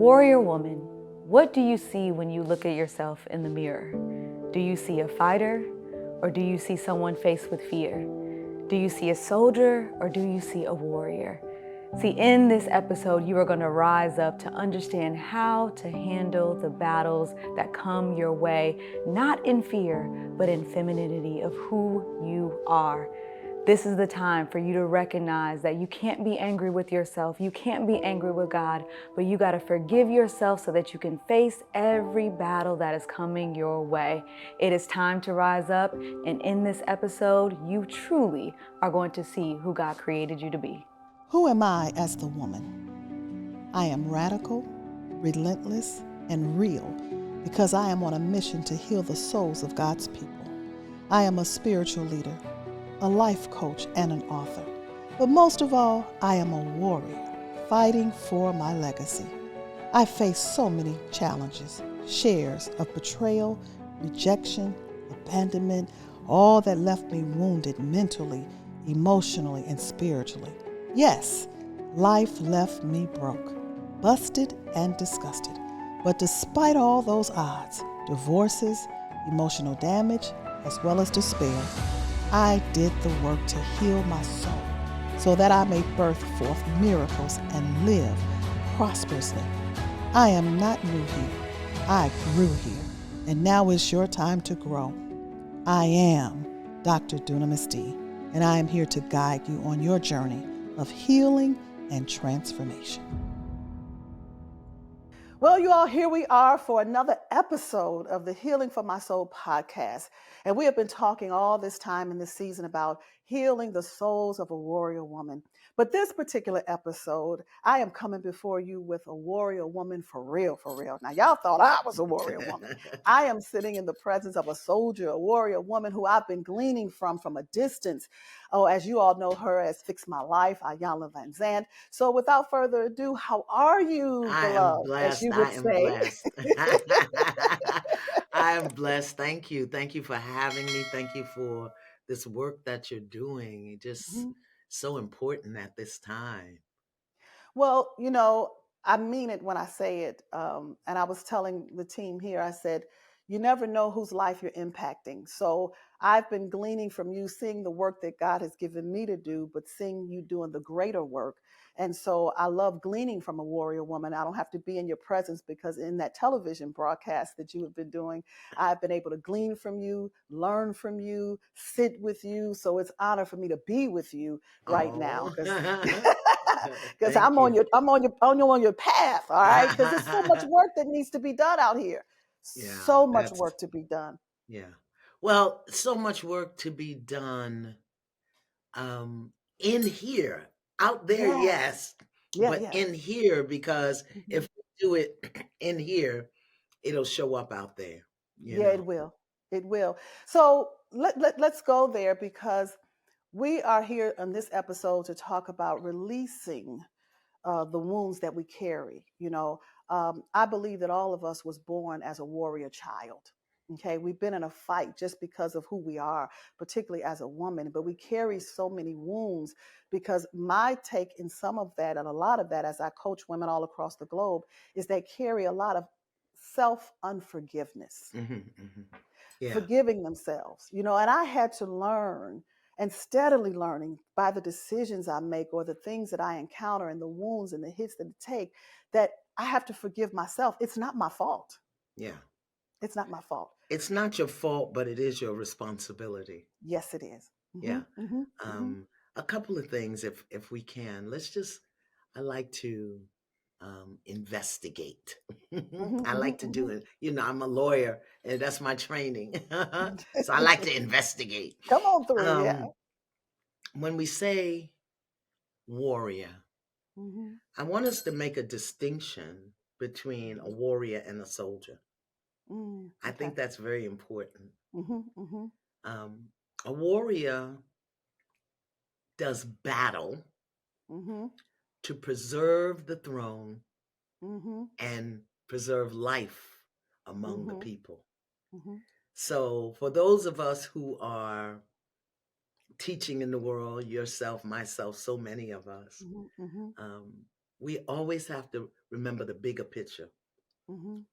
Warrior woman, what do you see when you look at yourself in the mirror? Do you see a fighter, or do you see someone faced with fear? Do you see a soldier, or do you see a warrior? See, in this episode, you are going to rise up to understand how to handle the battles that come your way, not in fear, but in femininity of who you are. This is the time for you to recognize that you can't be angry with yourself. You can't be angry with God, but you got to forgive yourself so that you can face every battle that is coming your way. It is time to rise up, and in this episode, you truly are going to see who God created you to be. Who am I as the woman? I am radical, relentless, and real because I am on a mission to heal the souls of God's people. I am a spiritual leader, a life coach, and an author. But most of all, I am a warrior fighting for my legacy. I face so many challenges, shares of betrayal, rejection, abandonment, all that left me wounded mentally, emotionally, and spiritually. Yes, life left me broke, busted, and disgusted. But despite all those odds, divorces, emotional damage, as well as despair, I did the work to heal my soul so that I may birth forth miracles and live prosperously. I am not new here. I grew here, and now is your time to grow. I am Dr. Dunamis D, and I am here to guide you on your journey of healing and transformation. Well, you all, here we are for another episode of the Healing for My Soul podcast. And we have been talking all this time in this season about healing the souls of a warrior woman. But this particular episode, I am coming before you with a warrior woman for real, for real. Now, y'all thought I was a warrior woman. I am sitting in the presence of a soldier, a warrior woman who I've been gleaning from a distance. Oh, as you all know her as Fix My Life, Iyanla Vanzant. So without further ado, how are you, I am beloved, as blessed. you would I am say? blessed. I am blessed. Thank you. Thank you for having me. Thank you for this work that you're doing. It's just Mhm. so important at this time. Well, you know, I mean it when I say it. And I was telling the team here, I said, you never know whose life you're impacting. So I've been gleaning from you, seeing the work that God has given me to do, but seeing you doing the greater work. And so I love gleaning from a warrior woman. I don't have to be in your presence because in that television broadcast that you have been doing, I've been able to glean from you, learn from you, sit with you. So it's honor for me to be with you right now Oh, because thank you. on your path, all right? Because there's so much work that needs to be done out here. Yeah, So much that's, work to be done. yeah. Well, so much work to be done um, in here. Out there, Yes. yes, Yeah, but yeah. in here, because Mhm. if we do it in here, it'll show up out there, you Yeah, know. it will. It will. So let's go there because we are here on this episode to talk about releasing the wounds that we carry. I believe that all of us was born as a warrior child. Okay, we've been in a fight just because of who we are, particularly as a woman, but we carry so many wounds because my take in some of that and a lot of that as I coach women all across the globe is they carry a lot of self unforgiveness, Yeah. forgiving themselves, and I had to learn and steadily learning by the decisions I make or the things that I encounter and the wounds and the hits that I take that I have to forgive myself. It's not my fault. Yeah. It's not my fault. It's not your fault, but it is your responsibility. Yes, it is. Yeah. Mm-hmm, mm-hmm, mm-hmm, A couple of things, if we can. I like to investigate. mm-hmm, I like to do mm-hmm, it. I'm a lawyer, and that's my training. So I mm-hmm. like to investigate. Come on through, yeah. Um, when we say warrior, Mm-hmm, I want us to make a distinction between a warrior and a soldier. mm, I okay. think that's very important. Mm-hmm, mm-hmm, Um, a warrior does battle mm-hmm, to preserve the throne mm-hmm, and preserve life among the mm-hmm, people. mm-hmm, So, for those of us who are teaching in the world, yourself, myself, so many of us, mm-hmm, mm-hmm. um, we always have to remember the bigger picture,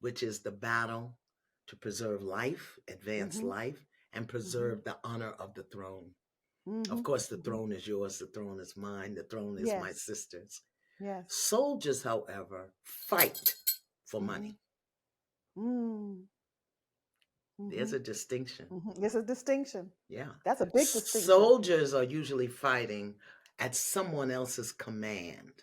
which is the battle to preserve life, advance life, and preserve the honor of the throne. Of course, the throne is yours, the throne is mine, the throne is my Yes. sister's. Yes. Soldiers, however, fight for money. There's a distinction. There's a distinction. Yeah. That's a big distinction. Soldiers are usually fighting at someone else's command.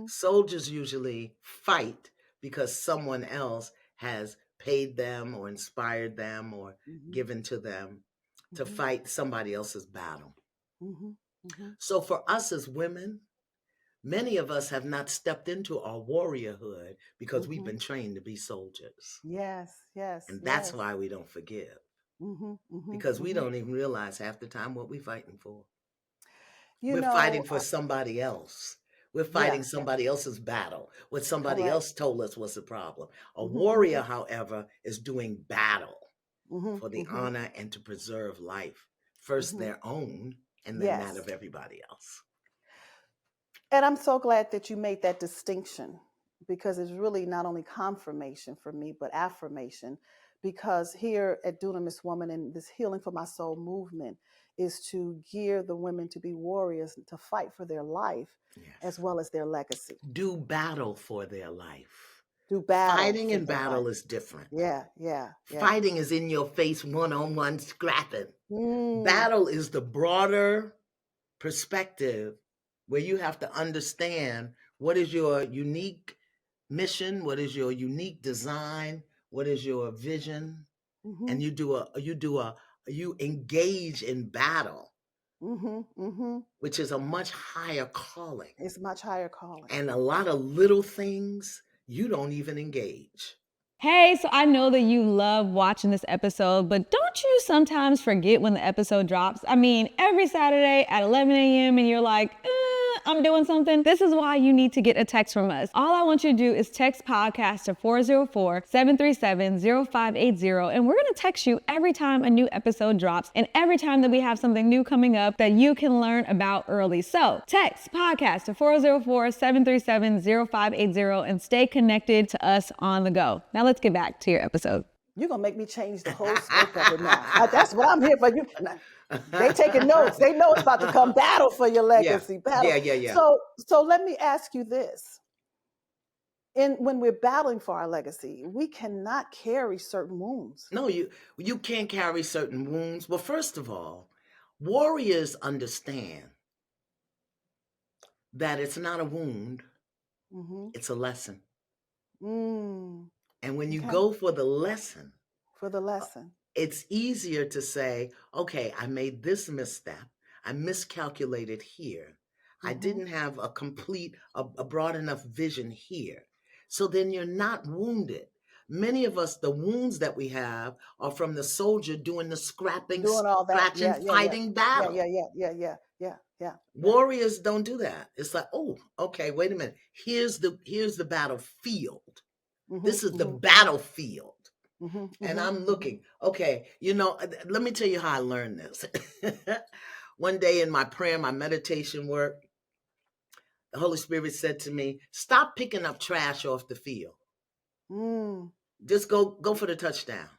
Soldiers usually fight because someone else has paid them or inspired them or given to them to fight somebody else's battle. So for us as women, many of us have not stepped into our warriorhood because we've been trained to be soldiers. Yes, yes. And that's why we don't forgive. Because we don't even realize half the time what we're fighting for. We're fighting for somebody else. We're fighting somebody else's battle. What somebody else told us was the problem. A warrior, however, is doing battle for the honor and to preserve life. First their own, and then that of everybody else. And I'm so glad that you made that distinction, because it's really not only confirmation for me, but affirmation. Because here at Dunamis Woman and this Healing for My Soul movement is to gear the women to be warriors, to fight for their life as well as their legacy. Do battle for their life. Do battle. Fighting and battle is different. Yeah. Fighting is in your face, one-on-one scrapping. Battle is the broader perspective where you have to understand what is your unique mission, what is your unique design, what is your vision, and you engage in battle, which is a much higher calling. It's much higher calling. And a lot of little things you don't even engage. Hey, so I know that you love watching this episode, but don't you sometimes forget when the episode drops? I mean, every Saturday at 11 a.m. and you're like, I'm doing something. This is why you need to get a text from us. All I want you to do is text podcast to 404-737-0580, and we're gonna text you every time a new episode drops and every time that we have something new coming up that you can learn about early. So text podcast to 404-737-0580 and stay connected to us on the go. Now let's get back to your episode. You're gonna make me change the whole scope of it now. That's what I'm here for. You. They taking notes. They know it's about to come. Battle for your legacy. Battle. Yeah. So let me ask you this. When we're battling for our legacy, we cannot carry certain wounds. No, you can't carry certain wounds. Well, first of all, warriors understand that it's not a wound, it's a lesson. And when you go for the lesson, it's easier to say, okay, I made this misstep. I miscalculated here. I didn't have a broad enough vision here. So then you're not wounded. Many of us, the wounds that we have are from the soldier doing the scrapping, fighting battle. Yeah. Warriors don't do that. It's like, oh, okay, wait a minute. Here's the battlefield. This is the battlefield. And I'm looking, okay, let me tell you how I learned this. One day in my prayer, my meditation work, the Holy Spirit said to me, stop picking up trash off the field. Just go for the touchdown.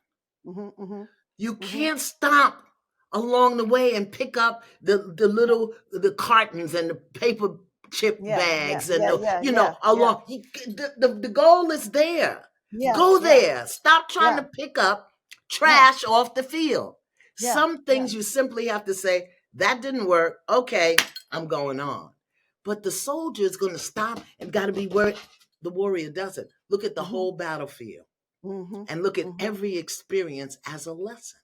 You can't stop along the way and pick up the cartons and the paper chip bags and along. The goal is there. Go there. Stop trying to pick up trash off the field. Some things you simply have to say, that didn't work. Okay, I'm going on. But the soldier is going to stop and got to be where the warrior doesn't. Look at the whole battlefield and look at every experience as a lesson.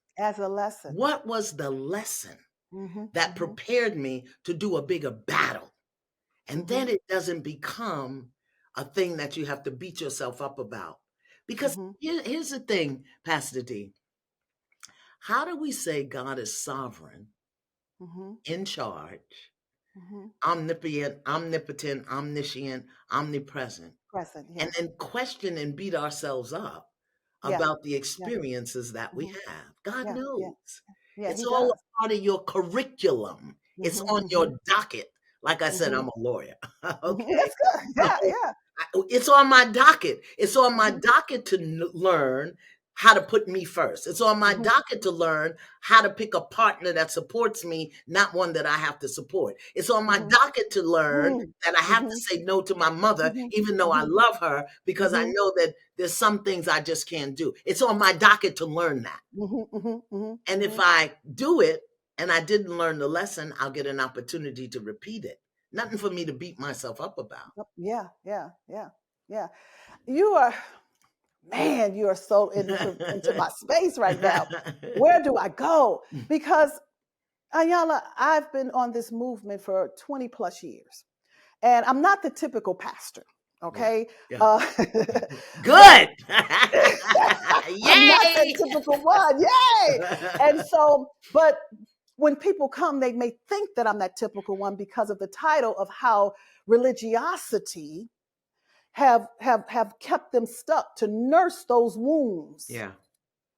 What was the lesson that prepared me to do a bigger battle? And then it doesn't become a thing that you have to beat yourself up about. Because here's the thing, Pastor D. How do we say God is sovereign, in charge, omnipotent, omniscient, omnipresent, and then question and beat ourselves up about the experiences that we have? God knows. It's all a part of your curriculum. It's on your docket Like I said, I'm a lawyer. Okay. That's good. Yeah, So yeah. it's on my docket. It's on my Mhm, docket to learn how to put me first. It's on my mhm, docket to learn how to pick a partner that supports me, not one that I have to support. It's on my mhm, docket to learn mm, that I have to mhm, say no to my mother, mhm, even though I mhm, love her, because I mhm, know that there's some things I just can't do. It's on my docket to learn that. mhm, mhm, mhm, And if mhm. I do it and I didn't learn the lesson, I'll get an opportunity to repeat it. Nothing for me to beat myself up about. Yep, yeah, yeah, yeah, yeah. You are, man, you are so into my space right now. Where do I go? Because Iyanla, I've been on this movement for 20 plus years, and I'm not the typical pastor, Yeah, okay? yeah. Uh, but Good. I'm not that Yay. typical one. Yay! And so, but when people come, they may think that I'm that typical one because of the title of how religiosity have kept them stuck to nurse those wounds, Yeah.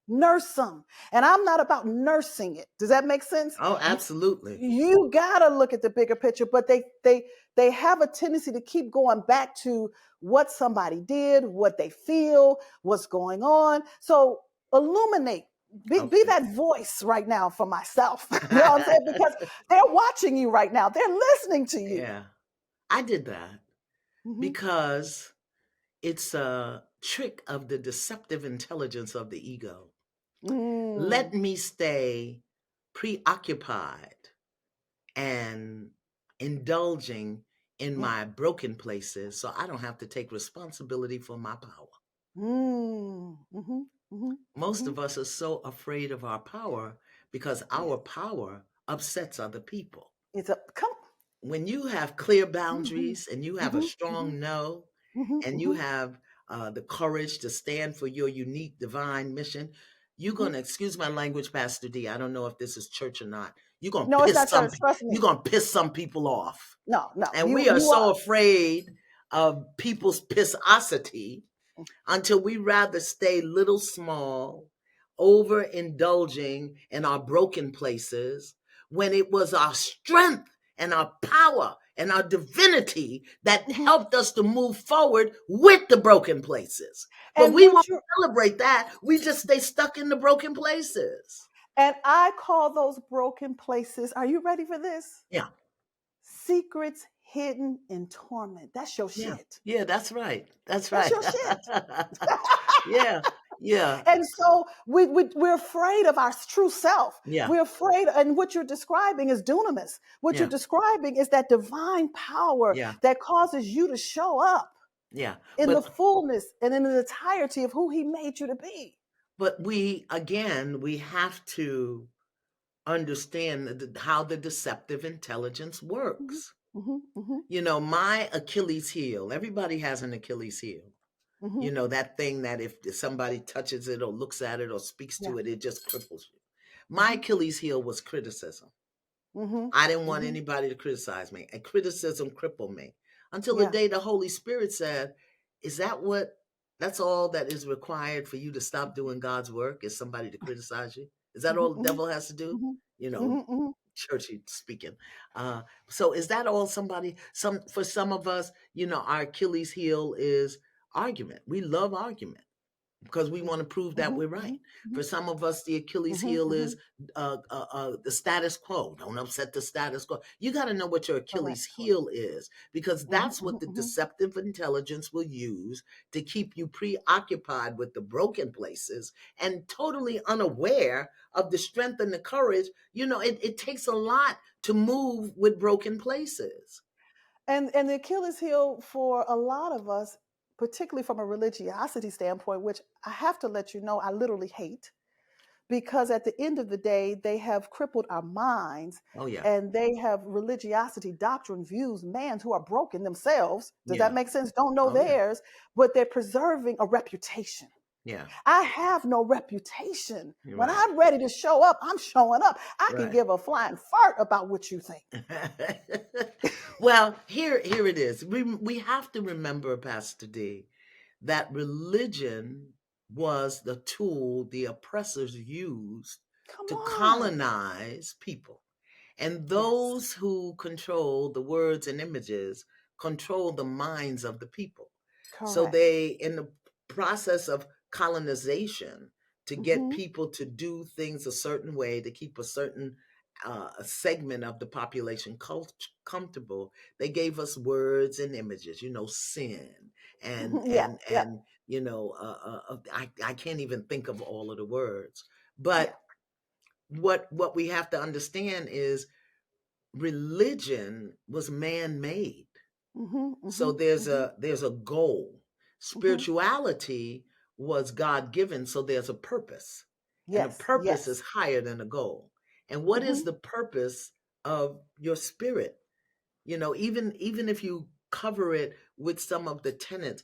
nurse them. And I'm not about nursing it. Does that make sense? Oh, absolutely. You gotta look at the bigger picture, but they have a tendency to keep going back to what somebody did, what they feel, what's going on. So illuminate, be Okay. that voice right now for myself. You know what I'm saying? Because they're watching you right now, they're listening to you. Yeah. I did that Hmm. because it's a trick of the deceptive intelligence of the ego. Let Mm, me stay preoccupied and indulging in yeah. my broken places so I don't have to take responsibility for my power. Mm, hmm. Hmm. Most Hmm. of us are so afraid of our power because Yeah. our power upsets other people. It's a come. When you have clear Hmm. boundaries and you have a Hmm. Hmm. strong no, Hmm. and you Hmm. have the courage to stand for your unique divine mission, you're Hmm. gonna, excuse my language, Pastor D. I don't know if this is church or not. You're gonna No, it's piss not some. church. Trust You're me. gonna piss some people off, No, no. and we are You so are. afraid of people's pissosity until we rather stay little small, overindulging in our broken places when it was our strength and our power and our divinity that Mhm. helped us to move forward with the broken places. But And we what won't you celebrate that. We just stay stuck in the broken places. and I call those broken places. Are you ready for this? Yeah, Secrets hidden in torment. That's your yeah, shit. yeah, that's right. That's That's right. your shit. Yeah, yeah, And so we're afraid of our true self. yeah, We're afraid, and what you're describing is dunamis. What you're yeah, describing is that divine power yeah, that causes you to show up yeah. in the But fullness and in the entirety of who he made you to be. we again we have to understand how the deceptive intelligence Mhm, works. mhm, mhm, You know, my Achilles heel, everybody has an Achilles heel. mhm. You know, that thing that if somebody touches it or looks at it or speaks Yeah. to it, it just cripples you. My Mhm, Achilles heel was criticism. mhm, I didn't want mhm. anybody to criticize me, and criticism crippled me until the Yeah. day the Holy Spirit said, "Is that what? That's all that is required for you to stop doing God's work? Is somebody to criticize you? Is that Mhm, all the mhm, devil has to do? mhm, You know, mhm, mhm. churchy speaking. So is that all somebody? Some for some of us, you know, our Achilles heel is argument. We love argument because we want to prove that Mhm, we're right. mhm, For mhm, some of us, the Achilles mhm, heel is mhm. the status quo. Don't upset the status quo. You got to know what your Correct, Achilles correct. heel is because Mhm, that's what mhm, the mhm. deceptive intelligence will use to keep you preoccupied with the broken places and totally unaware of the strength and the courage. You know, it takes a lot to move with broken places. And the Achilles heel for a lot of us, particularly from a religiosity standpoint, which I have to let you know, I literally hate, because at the end of the day, they have crippled our minds Oh, yeah. and they have religiosity, doctrine, views, mans who are broken themselves. Does that Yeah. make sense? Don't know Oh, yeah. theirs, but they're preserving a reputation. Yeah. I have no reputation. You're When right. I'm ready to show up, I'm showing up. I can Right. give a flying fart about what you think. Well, here it is. We have to remember, Pastor D, that religion was the tool the oppressors used Come to on. colonize people. And those who control the words and images control the minds of the people. So Correct. they, in the process of colonization, to get people to do things a certain way, to keep a certain segment of the population comfortable, they gave us words and images, sin and Yeah, yeah, I can't even think of all of the words. yeah. But what we have to understand is religion was man-made. So there's a goal. Spirituality was God-given, so there's a purpose. And the Yes, purpose is yes. higher than a goal. And what is the purpose of your spirit? Even if you cover it with some of the tenets,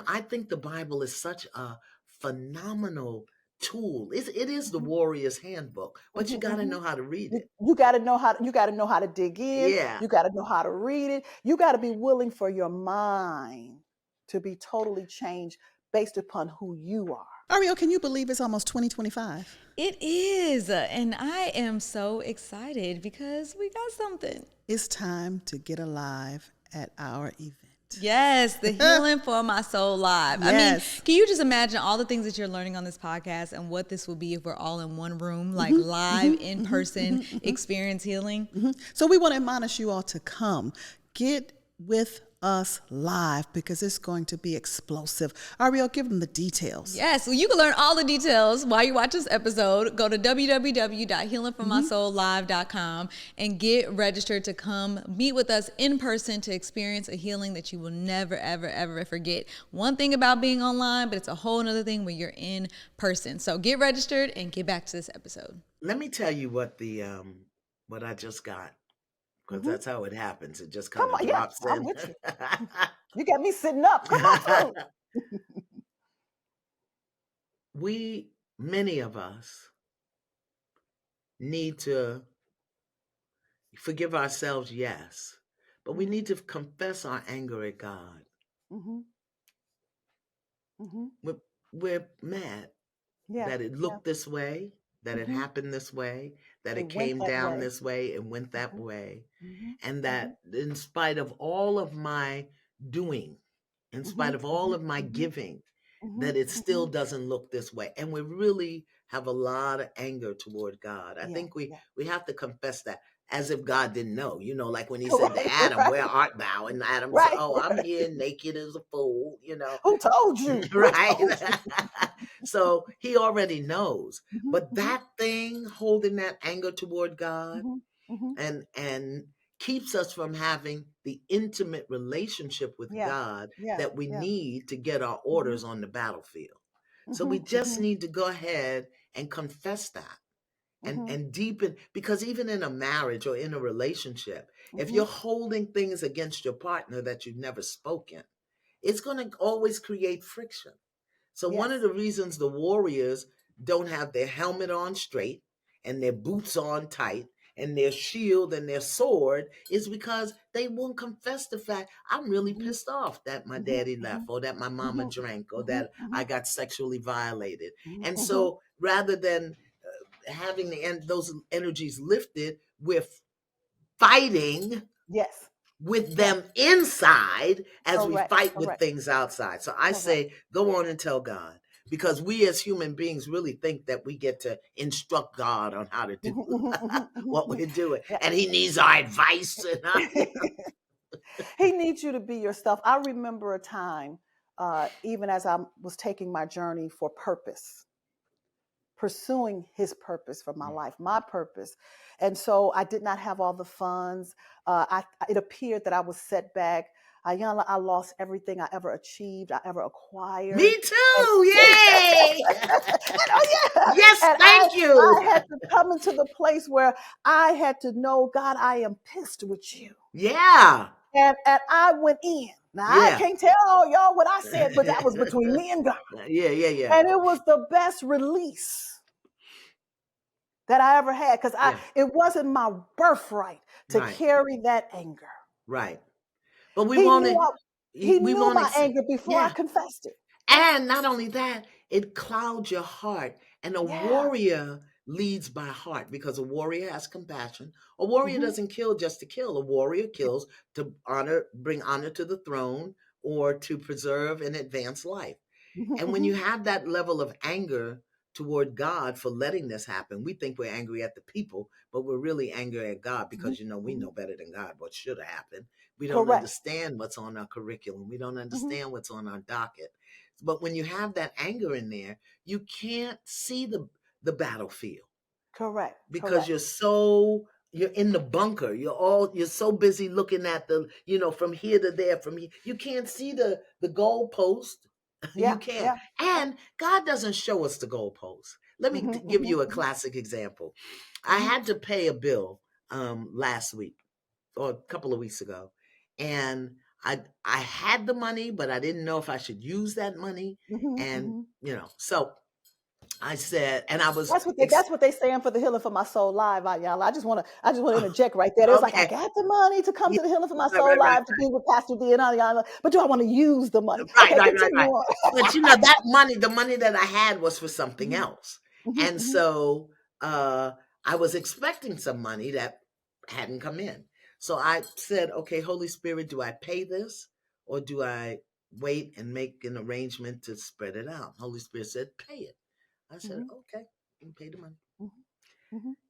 I think the Bible is such a phenomenal tool. It is the warrior's handbook, but you got to know how to read it. You got to know how to dig in. Yeah. You got to know how to read it. You got to be willing for your mind to be totally changed based upon who you are. Ariel, can you believe it's almost 2025? It is. And I am so excited because we got something. It's time to get alive at our event. Yes, the Healing for My Soul Live. Yes. I mean, can you just imagine all the things that you're learning on this podcast and what this will be if we're all in one room, like live, in person, experience healing? So we want to admonish you all to come. Get with us live because it's going to be explosive. Ariel, give them the details. Yes, well, you can learn all the details while you watch this episode. Go to www.healingformysoullive.com and get registered to come meet with us in person to experience a healing that you will never, ever, ever forget. One thing about being online, but it's a whole other thing when you're in person. So get registered and get back to this episode. Let me tell you what what I just got. Because that's how it happens. It just kind of drops in. I'm with you. You got me sitting up. Come on through. Many of us need to forgive ourselves, yes. But we need to confess our anger at God. We're mad that it looked this way, that it happened this way, that it came down this way and went that way. And that in spite of all of my doing, in spite of all of my giving, that it still doesn't look this way. And we really have a lot of anger toward God. I think we have to confess that, as if God didn't know. Like when he said to Adam, where art thou? And Adam said, I'm here naked as a fool, Who told you? Right? So he already knows. But that thing, holding that anger toward God, and keeps us from having the intimate relationship with God that we need to get our orders on the battlefield. So we just need to go ahead and confess that and deepen, because even in a marriage or in a relationship, if you're holding things against your partner that you've never spoken, it's going to always create friction. So one of the reasons the warriors don't have their helmet on straight and their boots on tight and their shield and their sword is because they won't confess the fact, I'm really pissed off that my daddy left, or that my mama drank, or that I got sexually violated. And so rather than having those energies lifted, we're fighting with them inside as we fight with things outside. So I say, go on and tell God. Because we as human beings really think that we get to instruct God on how to do what we're doing. And he needs our advice. He needs you to be yourself. I remember a time, even as I was taking my journey for purpose, pursuing his purpose for my life, my purpose. And so I did not have all the funds. It appeared that I was set back. Iyanla, I lost everything I ever achieved, I ever acquired. Me too. Yay! Yes, and thank you. I had to come into the place where I had to know, God, I am pissed with you. Yeah. And I went in. Now, I can't tell all y'all what I said, but that was between me and God. Yeah. And it was the best release that I ever had, because it wasn't my birthright to carry that anger. Right. But he knew my anger before I confessed it. And not only that, it clouds your heart. And a warrior leads by heart, because a warrior has compassion. A warrior doesn't kill just to kill. A warrior kills to bring honor to the throne, or to preserve and advance life. And when you have that level of anger toward God for letting this happen, we think we're angry at the people, but we're really angry at God, because we know better than God what should have happened. We don't Correct. understand what's on our curriculum. We don't understand what's on our docket. But when you have that anger in there, you can't see the battlefield, Correct. because Correct. you're in the bunker. You're so busy looking at the, from here to there, from here. You can't see the goalpost. You Yeah. can't. Yeah. And God doesn't show us the goalpost. Let me give you a classic example. I had to pay a bill last week, or a couple of weeks ago, and I had the money, but I didn't know if I should use that money. And so I said, and I was That's what they saying for the healing for my soul live, Iyanla. I just want to interject right there. It was like, I okay. got the money to come Yeah, to the healing for my right, soul right, right, live to be with Pastor D and Iyanla, but do I want to use the money? right, Okay, right, right, continue right. on. But that money, the money that I had was for something else. And so I was expecting some money that hadn't come in. So I said, okay, Holy Spirit, do I pay this, or do I wait and make an arrangement to spread it out? Holy Spirit said, pay it. I said, okay, you can pay the money.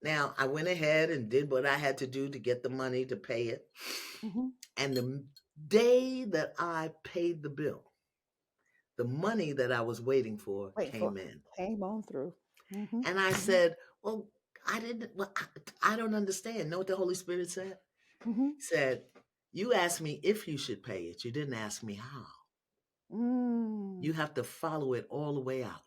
Now, I went ahead and did what I had to do to get the money to pay it. And the day that I paid the bill, the money that I was waiting for came in. Came on through. And I said, well, I don't understand. Know what the Holy Spirit said? He said, you asked me if you should pay it. You didn't ask me how. You have to follow it all the way out.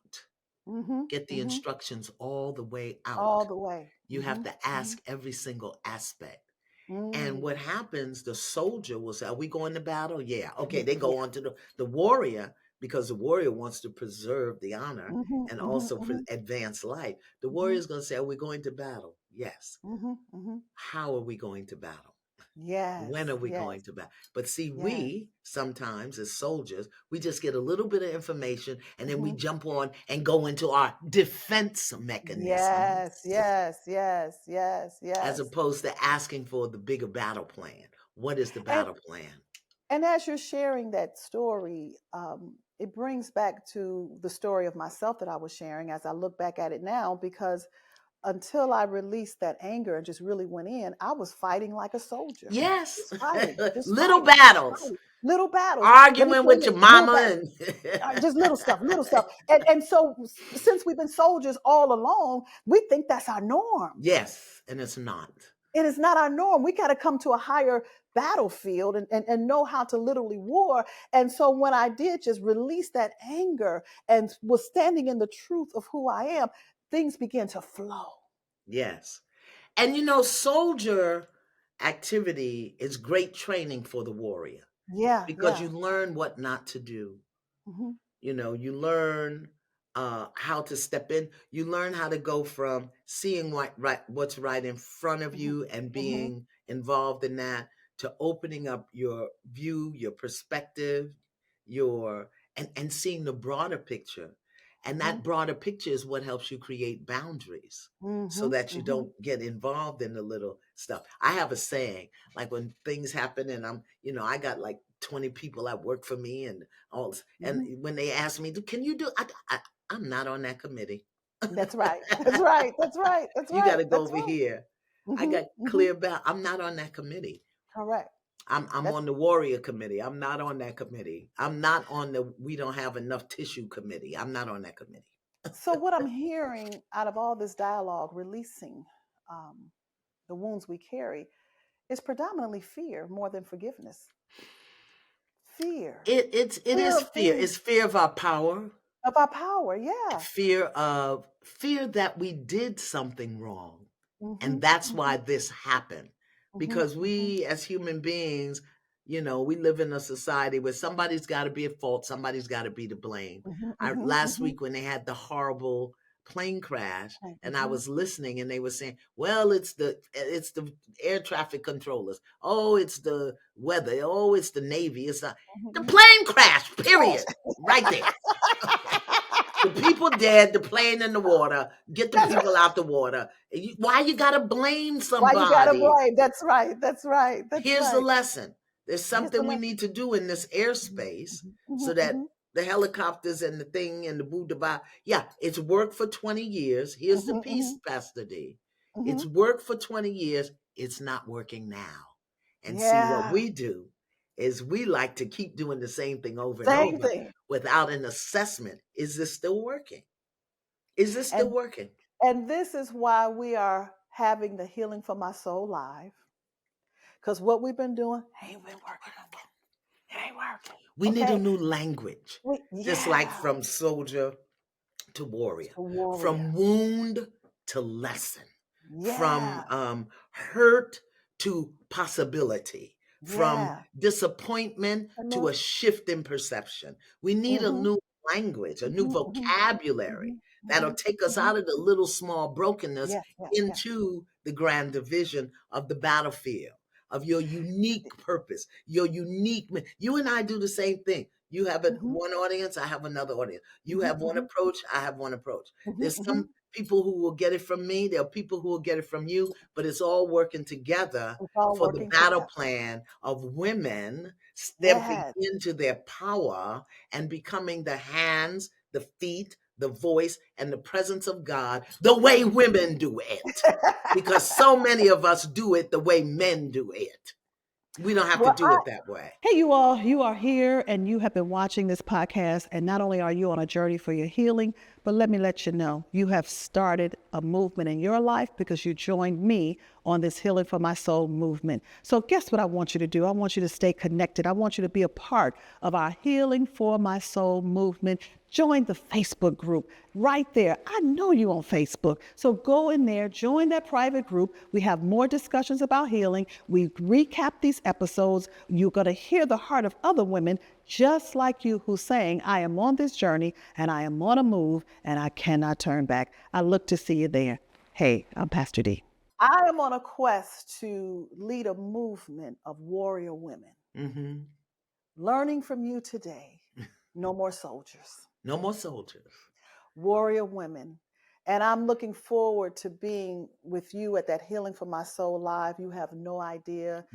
Get the instructions all the way out. All the way. You have to ask every single aspect. And what happens, the soldier will say, are we going to battle? Yeah. Okay, they go on to the warrior, because the warrior wants to preserve the honor and also advance life. The warrior is going to say, are we going to battle? Yes. How are we going to battle? Yes. When are we yes. going to battle? But see, Yes. we sometimes as soldiers, we just get a little bit of information, and then we jump on and go into our defense mechanism. Yes, yes, yes, yes, yes. As opposed to asking for the bigger battle plan. What is the battle plan? And as you're sharing that story, it brings back to the story of myself that I was sharing as I look back at it now, because until I released that anger and just really went in, I was fighting like a soldier. Yes. Just fighting. Little battles. Little battles. Arguing with your mama and just little stuff. And so since we've been soldiers all along, we think that's our norm. Yes, and it's not. It is not our norm. We got to come to a higher battlefield and know how to literally war. And so when I did just release that anger and was standing in the truth of who I am, things began to flow. Yes. And soldier activity is great training for the warrior. Yeah. Because you learn what not to do. You learn how to step in. You learn how to go from seeing what's right in front of you and being involved in that, to opening up your view, your perspective, and seeing the broader picture. And that broader picture is what helps you create boundaries, so that you don't get involved in the little stuff. I have a saying, like when things happen and I got like 20 people that work for me and all this, and when they ask me, can you do, I'm not on that committee. That's right. That's right. That's right. That's right. You got to go That's over right. here. I got clear about, I'm not on that committee. Correct. I'm on the warrior committee. I'm not on that committee. I'm not on the we don't have enough tissue committee. I'm not on that committee. So what I'm hearing out of all this dialogue, releasing the wounds we carry, is predominantly fear more than forgiveness. Fear. It is fear. It's fear of our power. Of our power, yeah. Fear that we did something wrong. And that's why this happened. Because we as human beings, we live in a society where somebody's got to be at fault. Somebody's got to be to blame. Last week when they had the horrible plane crash, and I was listening, and they were saying, well, it's the air traffic controllers. Oh, it's the weather. Oh, it's the Navy. It's the plane crash, period. Right there. The people dead, the plane in the water, get the people out the water. Why you got to blame Why you gotta somebody? blame? That's right. That's right. That's Here's the right. lesson. There's Here's the something we lesson. need to do in this airspace so that Mm-hmm, the helicopters and the thing and the boo yeah, it's worked for 20 years. Here's the mm-hmm, piece, Pastor D. mm-hmm. It's worked for 20 years. It's not working now. And see, what Yeah. we do is we like to keep doing the same thing over and Same over thing. without an assessment. Is this still working? Is this still And working? and this is why we are having the Healing for My Soul live. Because what we've been doing ain't been working no more. It ain't working. We need a Okay. new language, just like Yeah. from soldier to warrior, The warrior. from wound to lesson, from Yeah. hurt to possibility, from Yeah. disappointment Come to on. a shift in perception. We need a Mm-hmm. new language, a new Mm-hmm. vocabulary Mm-hmm. that'll Mm-hmm. take us Mm-hmm. out of the little small brokenness Yes, yes, yes. into the grand division of the battlefield, of your unique purpose, your unique. You and I do the same thing. You have Mm-hmm. one audience, I have another audience. You have one Mm-hmm. approach, I have one approach. Mm-hmm. There's Mm-hmm. some people who will get it from me, there are people who will get it from you, but it's all working together It's all for the working battle together. plan of women stepping Yes. into their power and becoming the hands, the feet, the voice, and the presence of God the way women do it. Because so many of us do it the way men do it. We don't have to Well, do it that way. Hey, you all, you are here and you have been watching this podcast. And not only are you on a journey for your healing, but let me let you know you have started a movement in your life because you joined me on this Healing for My Soul movement. So, guess what I want you to do? I want you to stay connected. I want you to be a part of our Healing for My Soul movement. Join the Facebook group right there. I know you on Facebook. So go in there, join that private group. We have more discussions about healing. We recap these episodes. You're going to hear the heart of other women just like you who's saying, I am on this journey and I am on a move and I cannot turn back. I look to see you there. Hey, I'm Pastor D. I am on a quest to lead a movement of warrior women. Mm-hmm. Learning from you today, no more soldiers. No more soldiers. Warrior women. And I'm looking forward to being with you at that Healing for My Soul live. You have no idea.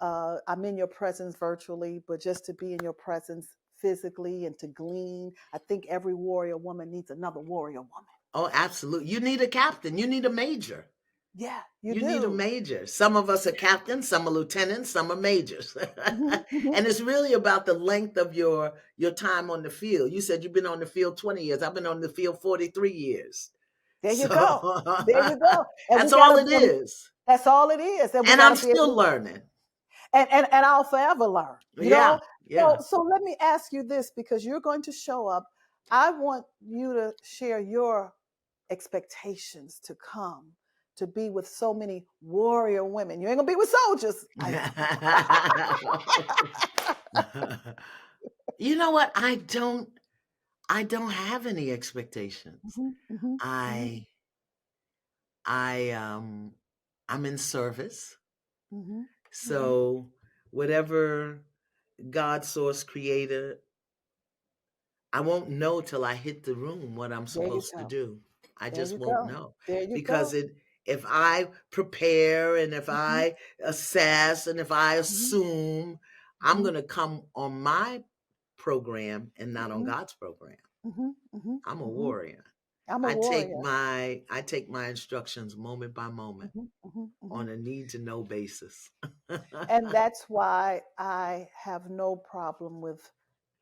I'm in your presence virtually, but just to be in your presence physically and to glean, I think every warrior woman needs another warrior woman. Oh, absolutely. You need a captain. You need a major. Yeah, you You need a do. major. Some of us are captains, some are lieutenants, some are majors. Mm-hmm, mm-hmm. And it's really about the length of your time on the field. You said you've been on the field 20 years. I've been on the field 43 years. There you go. So There you go. And we that's all gotta it is. that's all it is. And we And I'm gotta be able still to, learning. and I'll forever learn, you Yeah, know? So yeah. so let me ask you this because you're going to show up. I want you to share your expectations to come to be with so many warrior women. You ain't gonna be with soldiers. You know what? I don't have any expectations. Mhm, mhm, mhm, I I'm in service. mhm, mhm. So whatever God source creator, I won't know till I hit the room what I'm There you supposed to go. do. I There just you won't go. know There you because go. if I prepare and if Mhm, I assess and if I mhm, assume, I'm mhm, going to come on my program and not on mhm, God's program. mhm, mhm, I'm a mhm. warrior. I'm a warrior. I take my instructions moment by moment Mhm, mhm, mhm. on a need to know basis. And that's why I have no problem with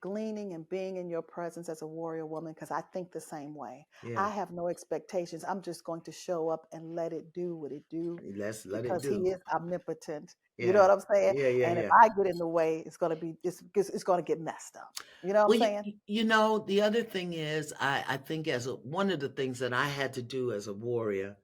gleaning and being in your presence as a warrior woman because I think the same way. Yeah. I have no expectations. I'm just going to show up and let it do what it do Let's let it because do. he is omnipotent. You know Yeah. what I'm saying? Yeah, yeah, And if yeah. I get in the way, it's going to get messed up. You know what I'm Well, saying? the other thing is, I think one of the things that I had to do as a warrior,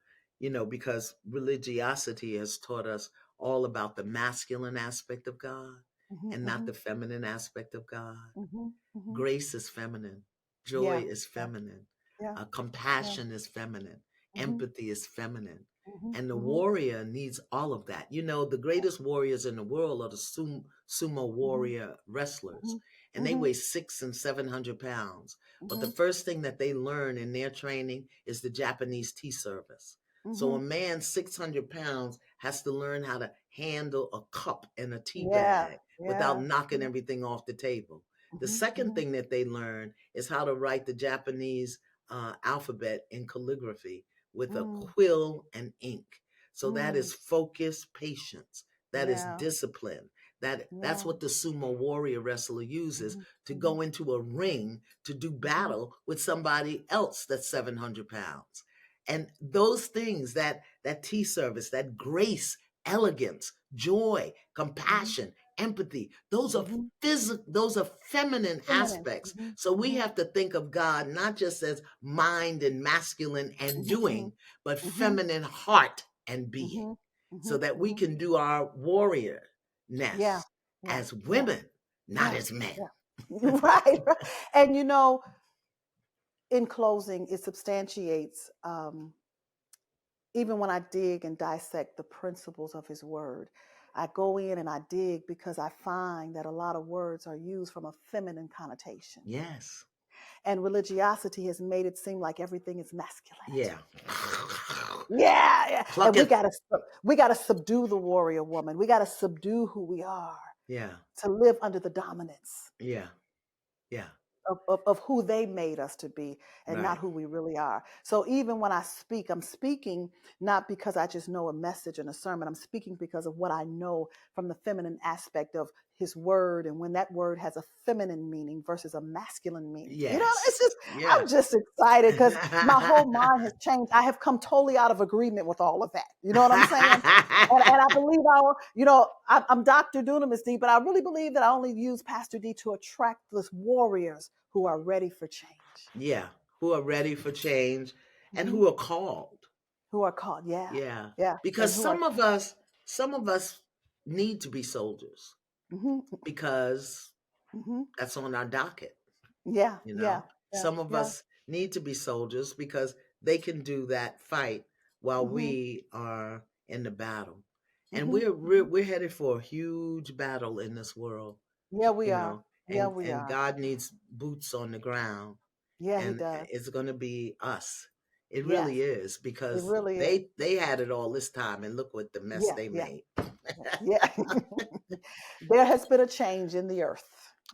because religiosity has taught us all about the masculine aspect of God Hmm, and not hmm, the feminine aspect of God. hmm, hmm. Grace is feminine, joy Yeah, is yeah, feminine, yeah, yeah. compassion is feminine, Hmm, empathy is feminine. hmm, And the hmm, warrior needs all of that. The greatest warriors in the world are the sumo hmm, warrior wrestlers. hmm, and they weigh 600 and 700 pounds. But the first thing that they learn in their training is the Japanese tea service. So a man 600 pounds has to learn how to handle a cup and a tea bag without knocking everything off the table. The second thing that they learn is how to write the Japanese alphabet in calligraphy with a quill and ink. So that is focus, patience. That is discipline. That's what the sumo warrior wrestler uses to go into a ring to do battle with somebody else that's 700 pounds. And those things, that tea service, that grace, elegance, joy, compassion, empathy, those are those are feminine aspects. So we have to think of God not just as mind and masculine and doing, but feminine heart and being, so that we can do our warriorness as women, not as men. Right. And in closing, it substantiates, even when I dig and dissect the principles of his word, I go in and I dig because I find that a lot of words are used from a feminine connotation. Yes. And religiosity has made it seem like everything is masculine. Yeah. Yeah. And we gotta subdue the warrior woman. We gotta subdue who we are. Yeah. To live under the dominance. Yeah. Yeah. Of who they made us to be, and not who we really are. So even when I speak, I'm speaking not because I just know a message and a sermon. I'm speaking because of what I know from the feminine aspect of his word, and when that word has a feminine meaning versus a masculine meaning. Yes. It's just, I'm just excited because my whole mind has changed. I have come totally out of agreement with all of that. You know what I'm saying? And I believe I'm Dr. Dunamis D, but I really believe that I only use Pastor D to attract those warriors who are ready for change. Yeah, who are ready for change and who are called. Who are called, Yeah. yeah. Because some of us need to be soldiers because that's on our docket. Yeah. Some of us need to be soldiers because they can do that fight while we are in the battle. And we're headed for a huge battle in this world. Yeah, we are. We and are. God needs boots on the ground. Yeah, he And does. it's going to be us. It Yes, really is, because it really is. they had it all this time, and look what the mess they made. Yeah. There has been a change in the earth.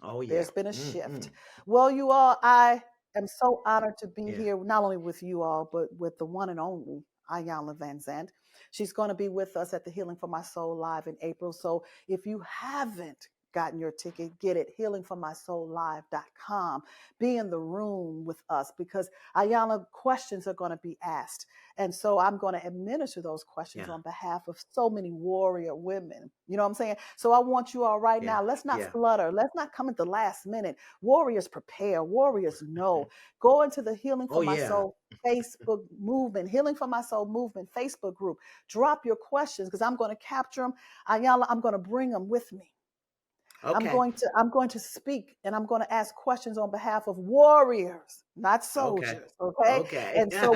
Oh yeah. There's been a shift. Well, you all, I am so honored to be here, not only with you all, but with the one and only Iyanla Vanzant. She's going to be with us at the Healing for My Soul Live in April. So if you haven't gotten your ticket, get it, healingformysoullive.com. Be in the room with us, because Iyanla, questions are going to be asked. And so I'm going to administer those questions on behalf of so many warrior women. You know what I'm saying? So I want you all right now, let's not flutter. Let's not come at the last minute. Warriors prepare. Warriors know. Go into the Healing for My Soul Facebook movement, Healing for My Soul movement Facebook group. Drop your questions, because I'm going to capture them. Iyanla, I'm going to bring them with me. Okay. I'm going to speak, and I'm going to ask questions on behalf of warriors, not soldiers. Okay. And so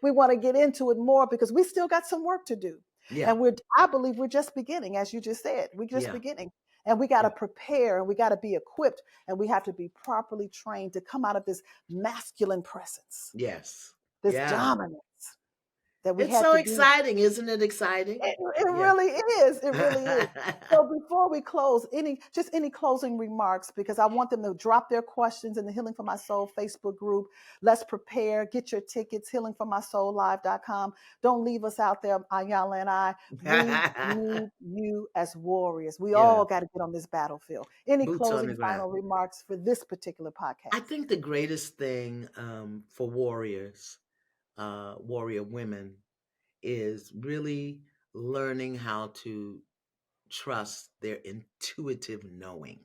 we want to get into it more, because we still got some work to do. Yeah. And I believe we're just beginning, as you just said. We're just beginning. And we got to prepare, and we got to be equipped, and we have to be properly trained to come out of this masculine presence. Yes. This dominance. It's so exciting, isn't it exciting? It really is. It really is. So before we close, any closing remarks, because I want them to drop their questions in the Healing for My Soul Facebook group. Let's prepare. Get your tickets, healingformysoullive.com. Don't leave us out there, Iyanla and I. We need you as warriors. We all got to get on this battlefield. Any boots closing final remarks for this particular podcast? I think the greatest thing for warriors, warrior women, is really learning how to trust their intuitive knowing.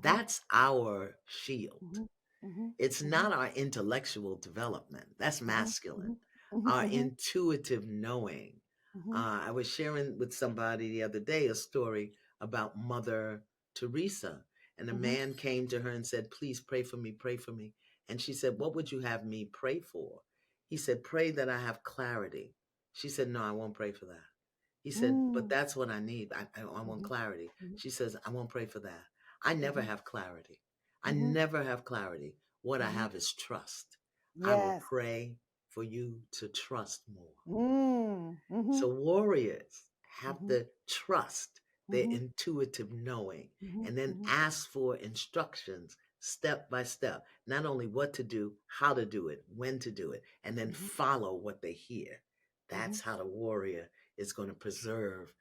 That's our shield. It's not our intellectual development. That's masculine. Our intuitive knowing. I was sharing with somebody the other day a story about Mother Teresa. And a man came to her and said, "Please pray for me, pray for me." And she said, "What would you have me pray for?" He said, "Pray that I have clarity." She said, "No, I won't pray for that." He said, "But that's what I need. I want clarity." She says, "I won't pray for that. I never have clarity. I never have clarity. What I have is trust. I will Yes. pray for you to trust more. Mm-hmm. So warriors have to trust their intuitive knowing and then ask for instructions step by step, not only what to do, how to do it, when to do it, and then follow what they hear. That's how the warrior is going to preserve,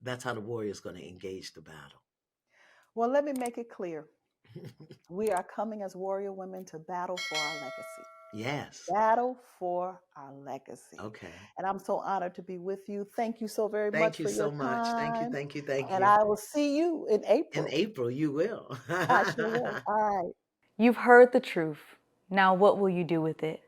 that's how the warrior is going to engage the battle. Well, let me make it clear. We are coming as warrior women to battle for our legacy. Yes. Battle for our legacy. Okay. And I'm so honored to be with you. Thank you so very Thank much you for your so much. Thank you. time. Thank you. Thank And you. I will see you in In April. April, you will. I sure will. All right. You've heard the truth. Now, what will you do with it?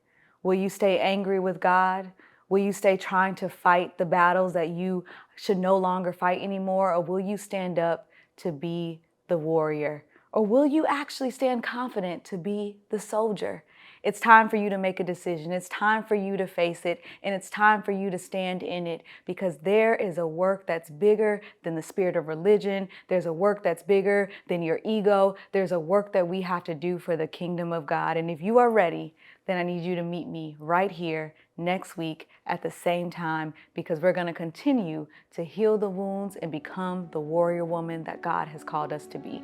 Will you stay angry with God? Will you stay trying to fight the battles that you should no longer fight anymore? Or will you stand up to be the warrior? Or will you actually stand confident to be the soldier? It's time for you to make a decision. It's time for you to face it. And it's time for you to stand in it, because there is a work that's bigger than the spirit of religion. There's a work that's bigger than your ego. There's a work that we have to do for the kingdom of God. And if you are ready, then I need you to meet me right here next week at the same time, because we're going to continue to heal the wounds and become the warrior woman that God has called us to be.